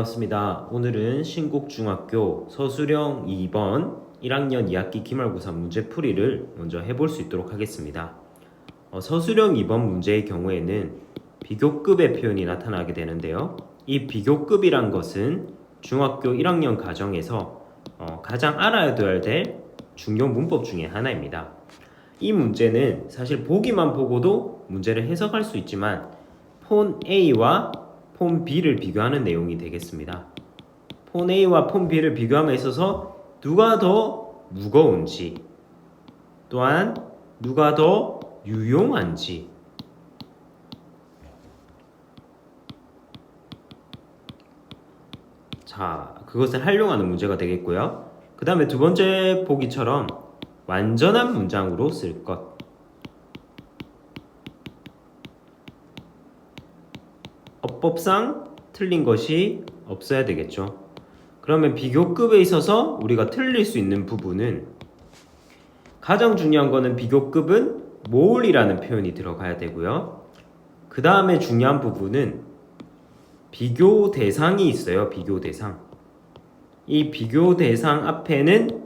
반갑습니다. 오늘은 신곡중학교 서술형 2번 1학년 2학기 기말고사 문제풀이를 먼저 해볼 수 있도록 하겠습니다. 서술형 2번 문제의 경우에는 비교급의 표현이 나타나게 되는데요. 이 비교급이란 것은 중학교 1학년 과정에서 가장 알아둬야 될 중요 문법 중에 하나입니다. 이 문제는 사실 보기만 보고도 문제를 해석할 수 있지만 폰 A와 폰 B를 비교하는 내용이 되겠습니다. 폰 A와 폰 B를 비교함에 있어서 누가 더 무거운지, 또한 누가 더 유용한지, 그것을 활용하는 문제가 되겠고요. 그 다음에 두 번째 보기처럼 완전한 문장으로 쓸 것. 어법상 틀린 것이 없어야 되겠죠. 그러면 비교급에 있어서 우리가 틀릴 수 있는 부분은 가장 중요한 거는 비교급은 몰이라는 표현이 들어가야 되고요. 그 다음에 중요한 부분은 비교 대상이 있어요. 비교 대상. 이 비교 대상 앞에는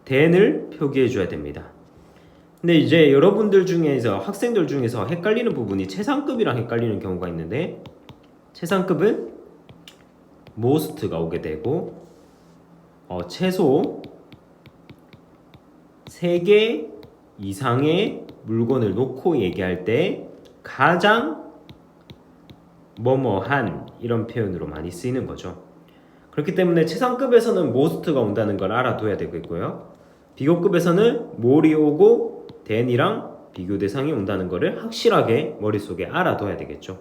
then을 표기해 줘야 됩니다. 근데 이제 여러분들 중에서 학생들 중에서 헷갈리는 부분이 최상급이랑 헷갈리는 경우가 있는데 최상급은 most가 오게 되고 최소 3개 이상의 물건을 놓고 얘기할 때 가장 뭐뭐한 이런 표현으로 많이 쓰이는 거죠. 그렇기 때문에 최상급에서는 most가 온다는 걸 알아둬야 되겠고요. 비교급에서는 more이 오고 then이랑 비교 대상이 온다는 것을 확실하게 머릿속에 알아둬야 되겠죠.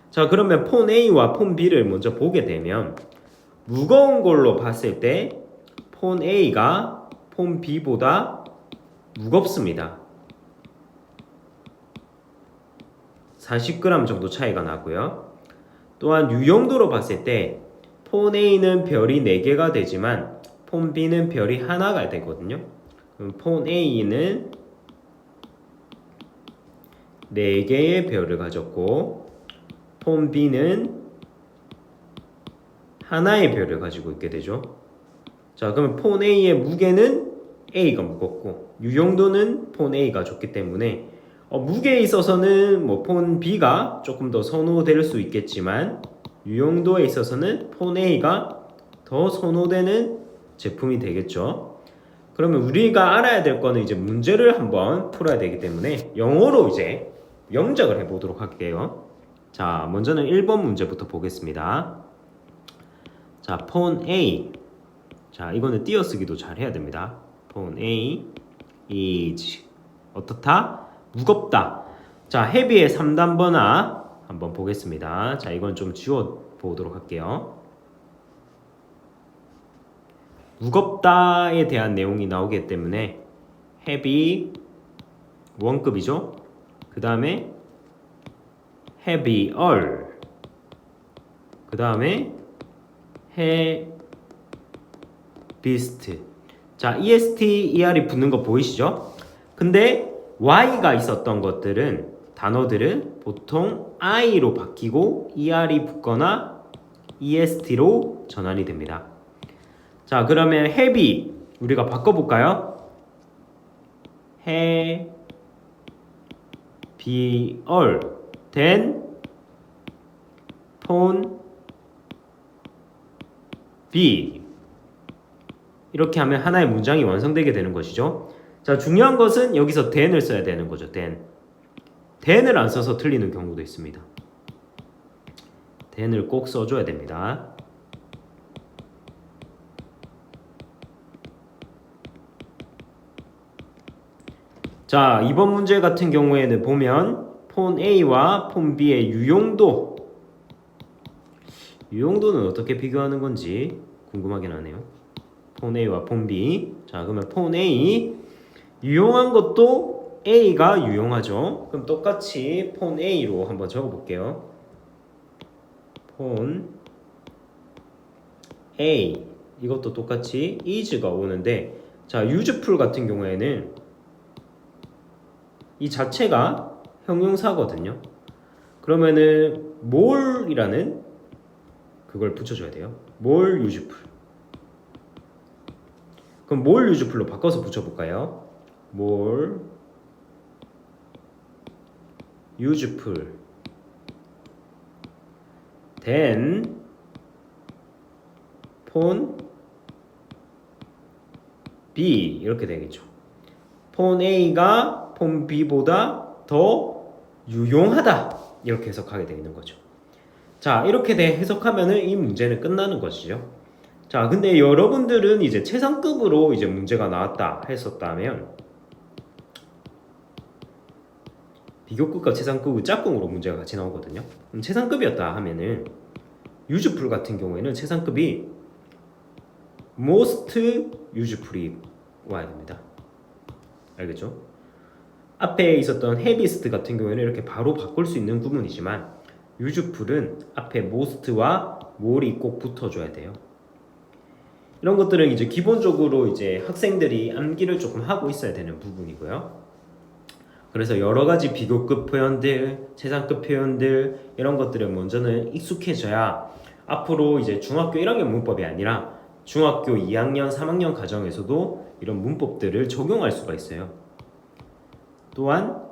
자, 그러면 폰 A와 폰 B를 먼저 보게 되면 무거운 걸로 봤을 때 폰 A가 폰 B보다 무겁습니다. 40g 정도 차이가 나고요. 또한 유용도로 봤을 때 폰 A는 별이 4개가 되지만 폰 B는 별이 하나가 되거든요. 그럼 폰 A는 4개의 별을 가졌고 폰 B는 하나의 별을 가지고 있게 되죠. 자, 그러면 폰 A의 무게는 A가 무겁고 유용도는 폰 A가 좋기 때문에 무게에 있어서는 폰 B가 조금 더 선호될 수 있겠지만 유용도에 있어서는 폰 A가 더 선호되는 제품이 되겠죠. 그러면 우리가 알아야 될 거는 이제 문제를 한번 풀어야 되기 때문에 영어로 이제 영작을 해보도록 할게요. 자, 먼저는 1번 문제부터 보겠습니다. 자, 폰 A. 자, 이거는 띄어쓰기도 잘 해야 됩니다. 폰 A is 어떻다? 무겁다. 자, heavy의 3단번화 한번 보겠습니다. 자, 이건 좀 지워 보도록 할게요. 무겁다에 대한 내용이 나오기 때문에 heavy 1급이죠. 그 다음에 heavier, 그 다음에 heaviest. 자, est, er이 붙는 거 보이시죠? 근데 y가 있었던 것들은 단어들은 보통 i로 바뀌고 er이 붙거나 est로 전환이 됩니다. 자, 그러면 heavy 우리가 바꿔볼까요? heavier than 폰 B. 이렇게 하면 하나의 문장이 완성되게 되는 것이죠. 자, 중요한 것은 여기서 then을 써야 되는 거죠. then을 안 써서 틀리는 경우도 있습니다. then을 꼭 써줘야 됩니다. 자, 이번 문제 같은 경우에는 보면 폰 A와 폰 B의 유용도는 어떻게 비교하는 건지 궁금하긴 하네요. 폰 A와 폰 B. 자, 그러면 폰 A 유용한 것도 A가 유용하죠. 그럼 똑같이 폰 A로 한번 적어볼게요. 폰 A 이것도 똑같이 is가 오는데, 자, useful 같은 경우에는 이 자체가 형용사거든요. 그러면은 more이라는 그걸 붙여줘야 돼요. more useful. 그럼 more useful로 바꿔서 붙여볼까요? more useful than 폰 B 이렇게 되겠죠. 폰 A가 폰 B보다 더 유용하다 이렇게 해석하게 되는 거죠. 자, 이렇게 해석하면은 이 문제는 끝나는 것이죠. 자, 근데 여러분들은 이제 최상급으로 이제 문제가 나왔다 했었다면 비교급과 최상급 짝꿍으로 문제가 같이 나오거든요. 최상급이었다 하면은 유즈풀 같은 경우에는 최상급이 most useful이 와야 됩니다. 알겠죠? 앞에 있었던 heaviest 같은 경우에는 이렇게 바로 바꿀 수 있는 구문이지만 useful은 앞에 most와 more이 꼭 붙어줘야 돼요. 이런 것들은 이제 기본적으로 이제 학생들이 암기를 조금 하고 있어야 되는 부분이고요. 그래서 여러 가지 비교급 표현들, 최상급 표현들 이런 것들을 먼저는 익숙해져야 앞으로 이제 중학교 1학년 문법이 아니라 중학교 2학년, 3학년 과정에서도 이런 문법들을 적용할 수가 있어요. 또한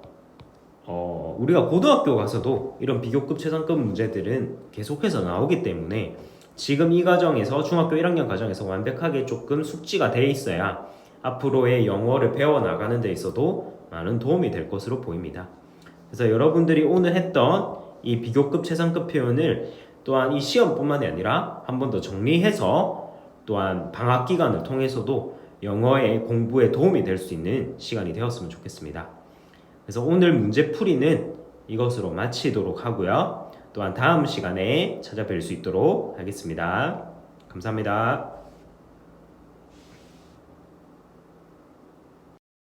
우리가 고등학교 가서도 이런 비교급, 최상급 문제들은 계속해서 나오기 때문에 지금 이 과정에서 중학교 1학년 과정에서 완벽하게 조금 숙지가 돼 있어야 앞으로의 영어를 배워나가는 데 있어도 많은 도움이 될 것으로 보입니다. 그래서 여러분들이 오늘 했던 이 비교급, 최상급 표현을 또한 이 시험뿐만이 아니라 한 번 더 정리해서 또한 방학 기간을 통해서도 영어의 공부에 도움이 될 수 있는 시간이 되었으면 좋겠습니다. 그래서 오늘 문제풀이는 이것으로 마치도록 하고요. 또한 다음 시간에 찾아뵐 수 있도록 하겠습니다. 감사합니다.